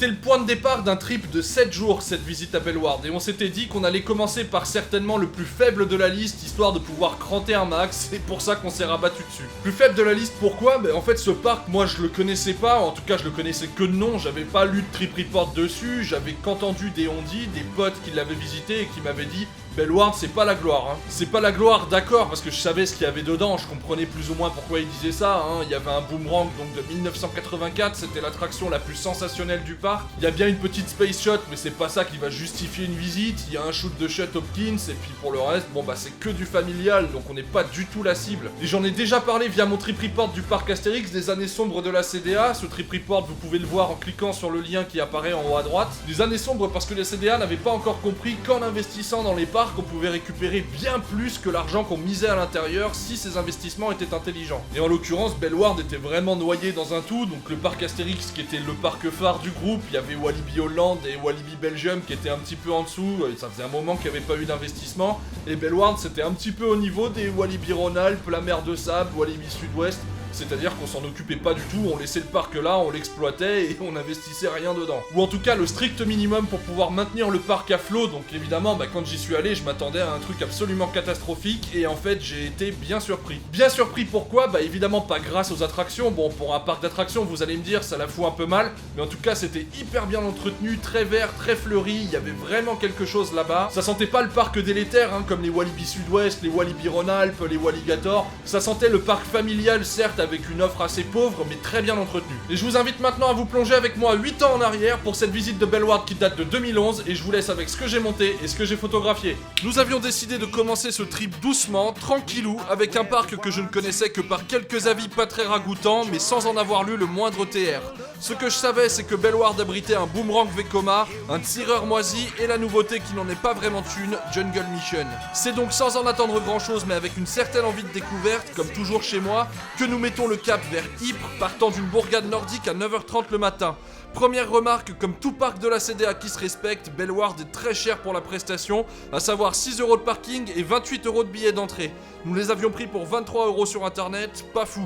C'était le point de départ d'un trip de 7 jours, cette visite à Bellewaerde, et on s'était dit qu'on allait commencer par certainement le plus faible de la liste, histoire de pouvoir cranter un max, c'est pour ça qu'on s'est rabattu dessus. Plus faible de la liste, pourquoi? Ben en fait ce parc, moi je le connaissais pas, en tout cas je le connaissais que de nom, j'avais pas lu de trip report dessus, j'avais qu'entendu des on-dit, des potes qui l'avaient visité et qui m'avaient dit Bellewaerde c'est pas la gloire, hein. C'est pas la gloire, d'accord, parce que je savais ce qu'il y avait dedans, je comprenais plus ou moins pourquoi ils disaient ça, hein. Il y avait un boomerang donc de 1984, c'était l'attraction la plus sensationnelle du parc. Il y a bien une petite space shot, mais c'est pas ça qui va justifier une visite. Il y a un shoot de Chet Hopkins, et puis pour le reste, bon bah c'est que du familial, donc on n'est pas du tout la cible. Et j'en ai déjà parlé via mon trip report du parc Astérix, des années sombres de la CDA. Ce trip report, vous pouvez le voir en cliquant sur le lien qui apparaît en haut à droite. Des années sombres parce que la CDA n'avait pas encore compris qu'en investissant dans les parcs, on pouvait récupérer bien plus que l'argent qu'on misait à l'intérieur si ces investissements étaient intelligents. Et en l'occurrence, Bellewaerde était vraiment noyé dans un tout, donc le parc Astérix qui était le parc phare du groupe, il y avait Walibi Holland et Walibi Belgium qui étaient un petit peu en dessous, ça faisait un moment qu'il n'y avait pas eu d'investissement, et Bellewaerde c'était un petit peu au niveau des Walibi Rhône-Alpes, la mer de Sable, Walibi Sud-Ouest. C'est-à-dire qu'on s'en occupait pas du tout, on laissait le parc là, on l'exploitait et on n'investissait rien dedans. Ou en tout cas le strict minimum pour pouvoir maintenir le parc à flot, donc évidemment quand j'y suis allé je m'attendais à un truc absolument catastrophique et en fait j'ai été bien surpris. Bien surpris pourquoi? Évidemment pas grâce aux attractions, bon pour un parc d'attractions vous allez me dire ça la fout un peu mal, mais en tout cas c'était hyper bien entretenu, très vert, très fleuri, il y avait vraiment quelque chose là-bas. Ça sentait pas le parc délétère hein, comme les Walibi Sud-Ouest, les Walibi Rhône-Alpes, les Walligator, ça sentait le parc familial certes avec une offre assez pauvre mais très bien entretenue. Et je vous invite maintenant à vous plonger avec moi 8 ans en arrière pour cette visite de Bellewaerde qui date de 2011 et je vous laisse avec ce que j'ai monté et ce que j'ai photographié. Nous avions décidé de commencer ce trip doucement, tranquillou, avec un parc que je ne connaissais que par quelques avis pas très ragoûtants mais sans en avoir lu le moindre TR. Ce que je savais c'est que Bellewaerde abritait un boomerang Vekoma, un tireur moisi et la nouveauté qui n'en est pas vraiment une, Jungle Mission. C'est donc sans en attendre grand chose mais avec une certaine envie de découverte, comme toujours chez moi, que nous mettons le cap vers Ypres, partant d'une bourgade nordique à 9h30 le matin. Première remarque, comme tout parc de la CDA qui se respecte, Bellewaerde est très cher pour la prestation, à savoir 6 € de parking et 28 € de billets d'entrée. Nous les avions pris pour 23 € sur internet, pas fou.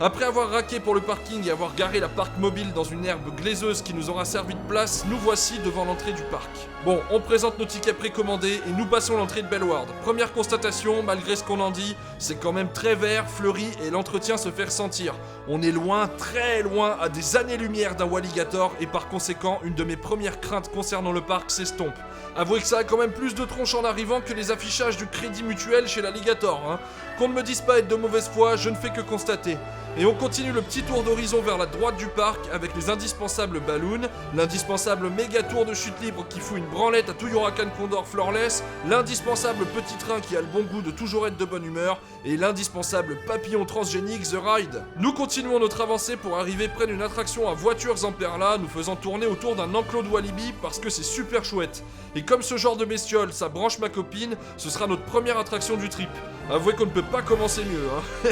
Après avoir raqué pour le parking et avoir garé la parc mobile dans une herbe glaiseuse qui nous aura servi de place, nous voici devant l'entrée du parc. Bon, on présente nos tickets précommandés et nous passons l'entrée de Bellewaerde. Première constatation, malgré ce qu'on en dit, c'est quand même très vert, fleuri et l'entretien se fait ressentir. On est loin, très loin, à des années-lumière d'un Walligator et par conséquent, une de mes premières craintes concernant le parc s'estompe. Avouez que ça a quand même plus de tronche en arrivant que les affichages du Crédit Mutuel chez l'Alligator, hein. Qu'on ne me dise pas être de mauvaise foi, je ne fais que constater. Et on continue le petit tour d'horizon vers la droite du parc avec les indispensables balloons, l'indispensable méga tour de chute libre qui fout une branlette à tout Huracan Condor Floorless, l'indispensable petit train qui a le bon goût de toujours être de bonne humeur et l'indispensable papillon transgénique The Ride. Nous continuons notre avancée pour arriver près d'une attraction à voitures en perla, nous faisant tourner autour d'un enclos de Walibi parce que c'est super chouette. Et comme ce genre de bestiole, ça branche ma copine, ce sera notre première attraction du trip. Avouez qu'on ne peut pas commencer mieux, hein.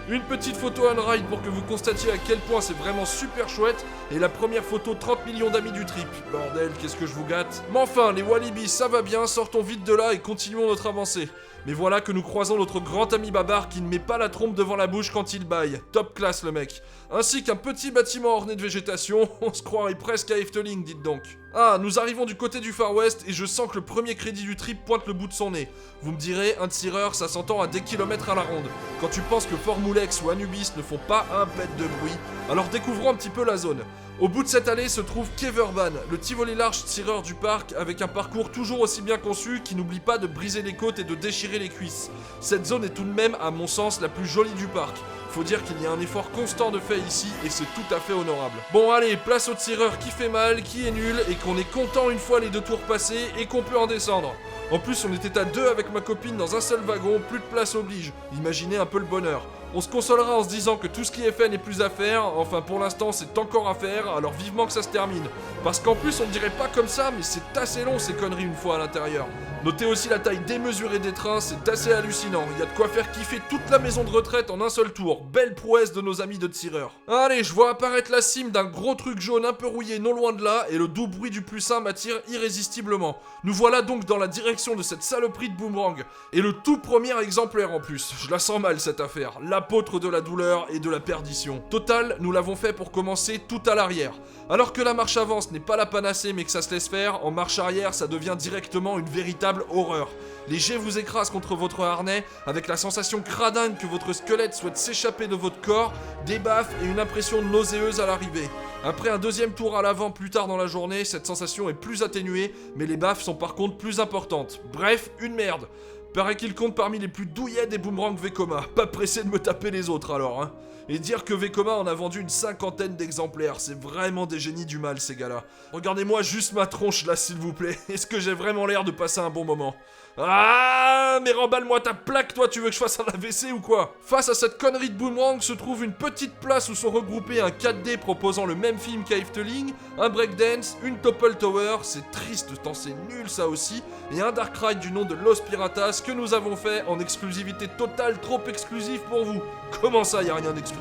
Une petite photo on ride pour que vous constatiez à quel point c'est vraiment super chouette et la première photo 30 millions d'amis du trip. Bordel, qu'est-ce que je vous gâte. Mais enfin, les Walibi, ça va bien, sortons vite de là et continuons notre avancée. Mais voilà que nous croisons notre grand ami Babar qui ne met pas la trompe devant la bouche quand il baille. Top classe le mec. Ainsi qu'un petit bâtiment orné de végétation, on se croirait presque à Efteling, dites donc. Ah, nous arrivons du côté du Far West et je sens que le premier crédit du trip pointe le bout de son nez. Vous me direz, un tireur, ça s'entend à des kilomètres à la ronde. Quand tu penses que Formulex ou Anubis ne font pas un bête de bruit, alors découvrons un petit peu la zone. Au bout de cette allée se trouve Keverban, le Tivoli large tireur du parc avec un parcours toujours aussi bien conçu qui n'oublie pas de briser les côtes et de déchirer les cuisses. Cette zone est tout de même, à mon sens, la plus jolie du parc. Faut dire qu'il y a un effort constant de fait ici et c'est tout à fait honorable. Bon allez, place au tireur qui fait mal, qui est nul et qu'on est content une fois les 2 tours passés et qu'on peut en descendre. En plus on était à 2 avec ma copine dans un seul wagon, plus de place oblige. Imaginez un peu le bonheur. On se consolera en se disant que tout ce qui est fait n'est plus à faire, enfin pour l'instant c'est encore à faire, alors vivement que ça se termine. Parce qu'en plus on ne dirait pas comme ça, mais c'est assez long ces conneries une fois à l'intérieur. Notez aussi la taille démesurée des trains, c'est assez hallucinant. Il y a de quoi faire kiffer toute la maison de retraite en un seul tour. Belle prouesse de nos amis de tireurs. Allez, je vois apparaître la cime d'un gros truc jaune un peu rouillé non loin de là, et le doux bruit du plus sain m'attire irrésistiblement. Nous voilà donc dans la direction de cette saloperie de boomerang. Et le tout premier exemplaire en plus. Je la sens mal cette affaire. La apôtre de la douleur et de la perdition. Total, nous l'avons fait pour commencer tout à l'arrière. Alors que la marche avant ce n'est pas la panacée mais que ça se laisse faire, en marche arrière ça devient directement une véritable horreur. Les jets vous écrasent contre votre harnais, avec la sensation cradingue que votre squelette souhaite s'échapper de votre corps, des baffes et une impression nauséeuse à l'arrivée. Après un deuxième tour à l'avant plus tard dans la journée, cette sensation est plus atténuée, mais les baffes sont par contre plus importantes. Bref, une merde. Paraît qu'il compte parmi les plus douillets des boomerangs Vekoma. Pas pressé de me taper les autres alors, hein. Et dire que Vekoma en a vendu une 50aine d'exemplaires, c'est vraiment des génies du mal ces gars-là. Regardez-moi juste ma tronche là s'il vous plaît, est-ce que j'ai vraiment l'air de passer un bon moment? Ah, mais remballe-moi ta plaque, toi, tu veux que je fasse un AVC ou quoi? Face à cette connerie de boomerang se trouve une petite place où sont regroupés un 4D proposant le même film qu'à Efteling, un breakdance, une Topple Tower, c'est triste tant c'est nul ça aussi, et un Dark Ride du nom de Los Piratas que nous avons fait en exclusivité totale, trop exclusif pour vous. Comment ça, y a rien d'exclusif?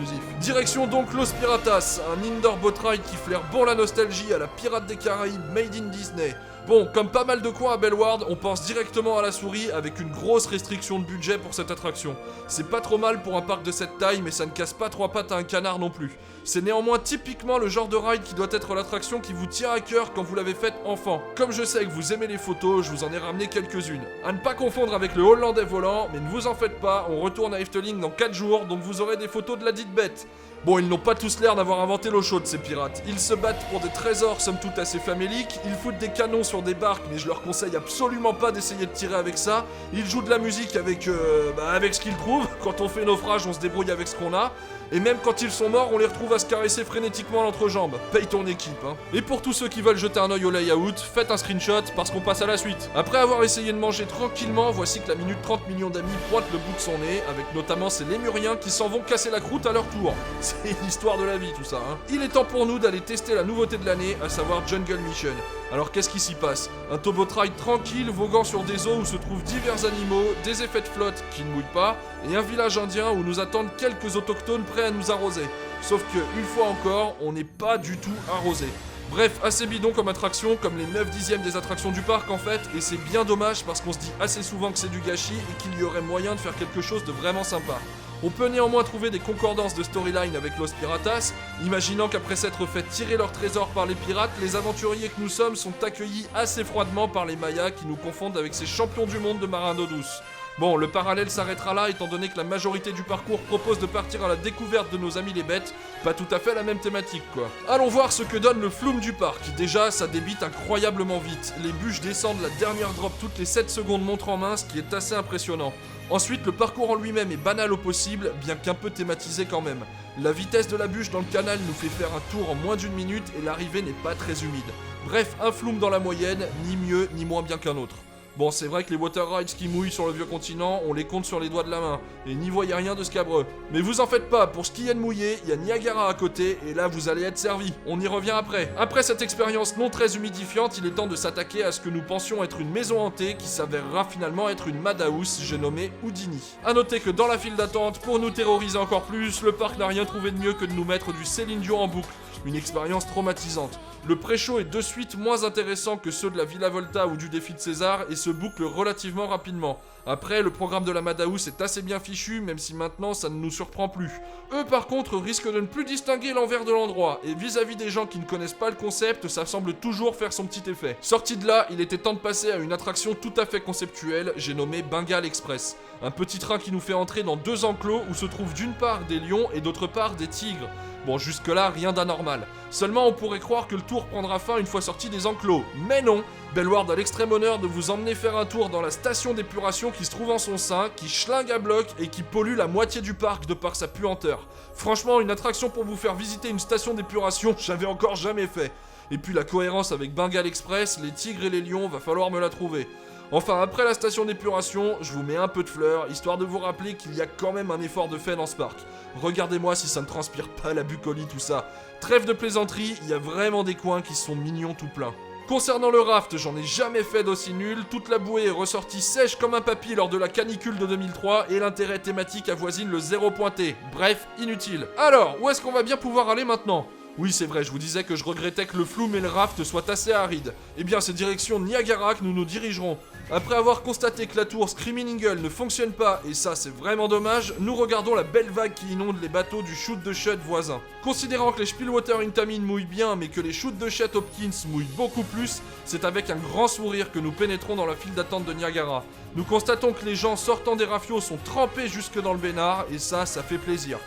Direction donc Los Piratas, un indoor boat ride qui flaire bon la nostalgie à la Pirate des Caraïbes made in Disney. Bon, comme pas mal de coins à Bellward, on pense directement à la souris avec une grosse restriction de budget pour cette attraction. C'est pas trop mal pour un parc de cette taille, mais ça ne casse pas trois pattes à un canard non plus. C'est néanmoins typiquement le genre de ride qui doit être l'attraction qui vous tient à cœur quand vous l'avez faite enfant. Comme je sais que vous aimez les photos, je vous en ai ramené quelques-unes. À ne pas confondre avec le Hollandais volant, mais ne vous en faites pas, on retourne à Efteling dans 4 jours, donc vous aurez des photos de la dite bête. Bon, ils n'ont pas tous l'air d'avoir inventé l'eau chaude, ces pirates. Ils se battent pour des trésors, somme toute assez faméliques. Ils foutent des canons sur des barques, mais je leur conseille absolument pas d'essayer de tirer avec ça. Ils jouent de la musique avec ce qu'ils trouvent. Quand on fait naufrage, on se débrouille avec ce qu'on a. Et même quand ils sont morts, on les retrouve à se caresser frénétiquement l'entrejambe. Paye ton équipe, hein. Et pour tous ceux qui veulent jeter un œil au layout, faites un screenshot parce qu'on passe à la suite. Après avoir essayé de manger tranquillement, voici que la minute 30 millions d'amis pointe le bout de son nez, avec notamment ces lémuriens qui s'en vont casser la croûte à leur tour. C'est l'histoire de la vie tout ça, hein. Il est temps pour nous d'aller tester la nouveauté de l'année, à savoir Jungle Mission. Alors qu'est-ce qui s'y passe? Un toboat ride tranquille, voguant sur des eaux où se trouvent divers animaux, des effets de flotte qui ne mouillent pas, et un village indien où nous attendent quelques autochtones prêts à nous arroser. Sauf que, une fois encore, on n'est pas du tout arrosé. Bref, assez bidon comme attraction, comme les 9/10 des attractions du parc en fait, et c'est bien dommage parce qu'on se dit assez souvent que c'est du gâchis et qu'il y aurait moyen de faire quelque chose de vraiment sympa. On peut néanmoins trouver des concordances de storyline avec Los Piratas, imaginant qu'après s'être fait tirer leur trésor par les pirates, les aventuriers que nous sommes sont accueillis assez froidement par les Mayas qui nous confondent avec ces champions du monde de marins d'eau douce. Bon, le parallèle s'arrêtera là étant donné que la majorité du parcours propose de partir à la découverte de nos amis les bêtes, pas tout à fait la même thématique quoi. Allons voir ce que donne le flume du parc. Déjà, ça débite incroyablement vite. Les bûches descendent la dernière drop toutes les 7 secondes montre en main, ce qui est assez impressionnant. Ensuite, le parcours en lui-même est banal au possible, bien qu'un peu thématisé quand même. La vitesse de la bûche dans le canal nous fait faire un tour en moins d'1 minute et l'arrivée n'est pas très humide. Bref, un flume dans la moyenne, ni mieux ni moins bien qu'un autre. Bon, c'est vrai que les water rides qui mouillent sur le vieux continent, on les compte sur les doigts de la main, et n'y voyez rien de scabreux. Mais vous en faites pas, pour ce qui est de mouiller, il y a Niagara à côté, et là vous allez être servi. On y revient après. Après cette expérience non très humidifiante, il est temps de s'attaquer à ce que nous pensions être une maison hantée, qui s'avérera finalement être une madhouse, j'ai nommé Houdini. A noter que dans la file d'attente, pour nous terroriser encore plus, le parc n'a rien trouvé de mieux que de nous mettre du Céline Dion en boucle. Une expérience traumatisante. Le pré-show est de suite moins intéressant que ceux de la Villa Volta ou du défi de César et se boucle relativement rapidement. Après, le programme de la Madhouse est assez bien fichu, même si maintenant ça ne nous surprend plus. Eux par contre risquent de ne plus distinguer l'envers de l'endroit, et vis-à-vis des gens qui ne connaissent pas le concept, ça semble toujours faire son petit effet. Sorti de là, il était temps de passer à une attraction tout à fait conceptuelle, j'ai nommé Bengal Express. Un petit train qui nous fait entrer dans 2 enclos où se trouvent d'une part des lions et d'autre part des tigres. Bon, jusque-là, rien d'anormal. Seulement, on pourrait croire que le tour prendra fin une fois sorti des enclos. Mais non! Bellward a l'extrême honneur de vous emmener faire un tour dans la station d'épuration qui se trouve en son sein, qui schlingue à bloc et qui pollue la moitié du parc de par sa puanteur. Franchement, une attraction pour vous faire visiter une station d'épuration, j'avais encore jamais fait. Et puis la cohérence avec Bengal Express, les tigres et les lions, va falloir me la trouver. Enfin, après la station d'épuration, je vous mets un peu de fleurs, histoire de vous rappeler qu'il y a quand même un effort de fait dans ce parc. Regardez-moi si ça ne transpire pas la bucolie tout ça. Trêve de plaisanterie, il y a vraiment des coins qui sont mignons tout plein. Concernant le raft, j'en ai jamais fait d'aussi nul, toute la bouée est ressortie sèche comme un papy lors de la canicule de 2003 et l'intérêt thématique avoisine le 0 pointé. Bref, inutile. Alors, où est-ce qu'on va bien pouvoir aller maintenant ? Oui, c'est vrai, je vous disais que je regrettais que le Flume et le Raft soient assez arides. Eh bien, c'est direction Niagara que nous nous dirigerons. Après avoir constaté que la tour Screaming Eagle ne fonctionne pas, et ça c'est vraiment dommage, nous regardons la belle vague qui inonde les bateaux du Shoot de Shut voisin. Considérant que les Spillwater Intamin mouillent bien, mais que les Shoot de Shut Hopkins mouillent beaucoup plus, c'est avec un grand sourire que nous pénétrons dans la file d'attente de Niagara. Nous constatons que les gens sortant des rafios sont trempés jusque dans le bénard, et ça fait plaisir.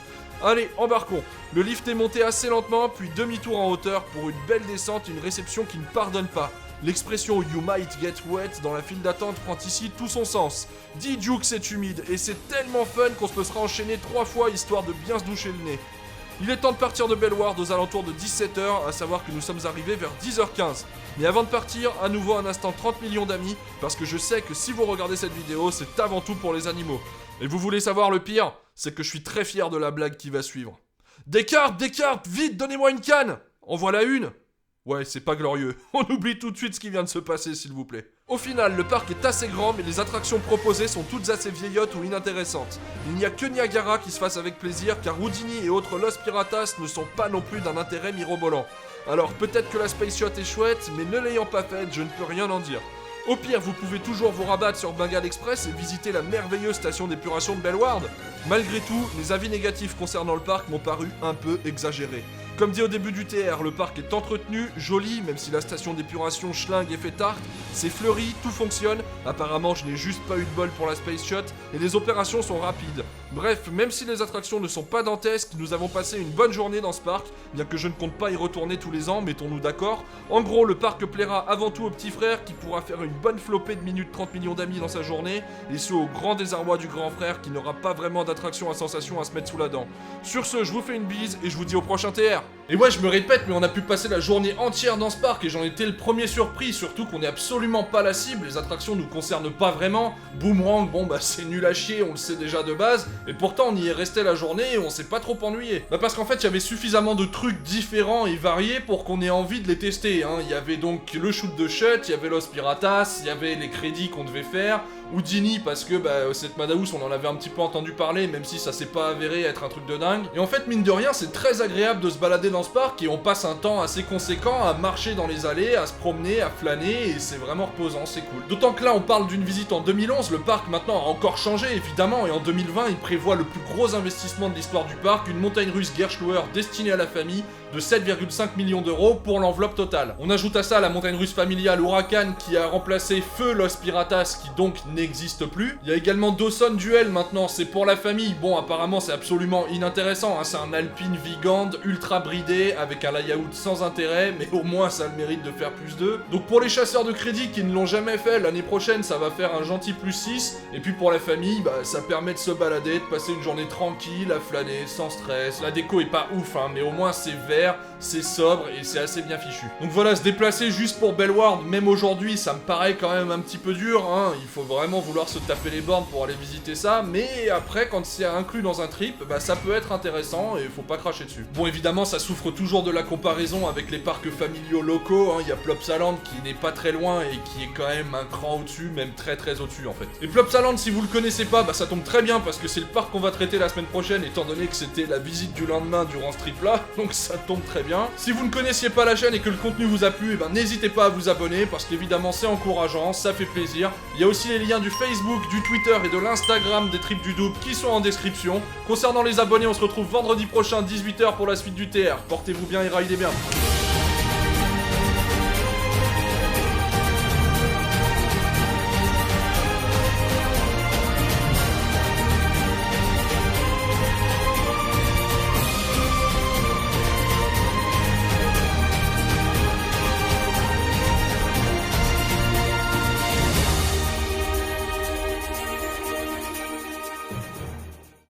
Allez, embarquons. Le lift est monté assez lentement, puis demi-tour en hauteur pour une belle descente et une réception qui ne pardonne pas. L'expression « you might get wet » dans la file d'attente prend ici tout son sens. Dis Dieu que c'est humide, et c'est tellement fun qu'on se sera enchaîner 3 fois histoire de bien se doucher le nez. Il est temps de partir de Bellward aux alentours de 17h, à savoir que nous sommes arrivés vers 10h15. Mais avant de partir, à nouveau un instant 30 millions d'amis, parce que je sais que si vous regardez cette vidéo, c'est avant tout pour les animaux. Et vous voulez savoir le pire? C'est que je suis très fier de la blague qui va suivre. Des cartes, vite, donnez-moi une canne! En voilà une! Ouais, c'est pas glorieux. On oublie tout de suite ce qui vient de se passer, s'il vous plaît. Au final, le parc est assez grand, mais les attractions proposées sont toutes assez vieillottes ou inintéressantes. Il n'y a que Niagara qui se fasse avec plaisir, car Houdini et autres Los Piratas ne sont pas non plus d'un intérêt mirobolant. Alors peut-être que la Space Yacht est chouette, mais ne l'ayant pas faite, je ne peux rien en dire. Au pire, vous pouvez toujours vous rabattre sur Bengal Express et visiter la merveilleuse station d'épuration de Bellward. Malgré tout, les avis négatifs concernant le parc m'ont paru un peu exagérés. Comme dit au début du TR, le parc est entretenu, joli, même si la station d'épuration schlingue et fait tarte, c'est fleuri, tout fonctionne, apparemment je n'ai juste pas eu de bol pour la Space Yacht, et les opérations sont rapides. Bref, même si les attractions ne sont pas dantesques, nous avons passé une bonne journée dans ce parc, bien que je ne compte pas y retourner tous les ans, mettons-nous d'accord. En gros, le parc plaira avant tout au petit frère qui pourra faire une bonne flopée de minutes 30 millions d'amis dans sa journée, et ce au grand désarroi du grand frère qui n'aura pas vraiment d'attraction à sensation à se mettre sous la dent. Sur ce, je vous fais une bise et je vous dis au prochain TR. Et ouais, je me répète, mais on a pu passer la journée entière dans ce parc et j'en étais le premier surpris, surtout qu'on est absolument pas la cible, les attractions nous concernent pas vraiment. Boomerang, bon bah c'est nul à chier, on le sait déjà de base, et pourtant on y est resté la journée et on s'est pas trop ennuyé. Bah parce qu'en fait il y avait suffisamment de trucs différents et variés pour qu'on ait envie de les tester, hein. Il y avait donc le shoot de Shut, il y avait Los Piratas, il y avait les crédits qu'on devait faire, Houdini parce que bah cette Madhouse on en avait un petit peu entendu parler, même si ça s'est pas avéré être un truc de dingue. Et en fait mine de rien c'est très agréable de se balader dans ce parc et on passe un temps assez conséquent à marcher dans les allées, à se promener, à flâner et c'est vraiment reposant, c'est cool. D'autant que là on parle d'une visite en 2011, le parc maintenant a encore changé évidemment et en 2020 il prévoit le plus gros investissement de l'histoire du parc, une montagne russe Gerschauer destinée à la famille de 7,5 millions d'euros pour l'enveloppe totale. On ajoute à ça la montagne russe familiale Huracan qui a remplacé Feu Los Piratas qui donc n'existe plus. Il y a également Dawson Duel maintenant, c'est pour la famille. Bon apparemment c'est absolument inintéressant, hein. C'est un Alpine Vigand ultra bridé avec un layout sans intérêt, mais au moins ça a le mérite de faire plus 2. Donc pour les chasseurs de crédit qui ne l'ont jamais fait, l'année prochaine ça va faire un gentil plus 6. Et puis pour la famille, bah ça permet de se balader, de passer une journée tranquille, à flâner, sans stress. La déco est pas ouf, hein, mais au moins c'est vert, c'est sobre et c'est assez bien fichu. Donc voilà, se déplacer juste pour Bellward, même aujourd'hui, ça me paraît quand même un petit peu dur, hein. Il faut vraiment vouloir se taper les bornes pour aller visiter ça, mais après, quand c'est inclus dans un trip, bah ça peut être intéressant et faut pas cracher dessus. Bon, évidemment, ça souffre toujours de la comparaison avec les parcs familiaux locaux, hein. Il y a Plopsaland qui n'est pas très loin et qui est quand même un cran au-dessus, même très au-dessus en fait. Et Plopsaland, si vous le connaissez pas, bah ça tombe très bien parce que c'est le parc qu'on va traiter la semaine prochaine, étant donné que c'était la visite du lendemain durant ce trip là, donc ça tombe très bien. Si vous ne connaissiez pas la chaîne et que le contenu vous a plu, eh ben n'hésitez pas à vous abonner parce qu'évidemment c'est encourageant, ça fait plaisir. Il y a aussi les liens du Facebook, du Twitter et de l'Instagram des Trips du Double qui sont en description. Concernant les abonnés, on se retrouve vendredi prochain 18h pour la suite du TR. Portez-vous bien et ridez bien.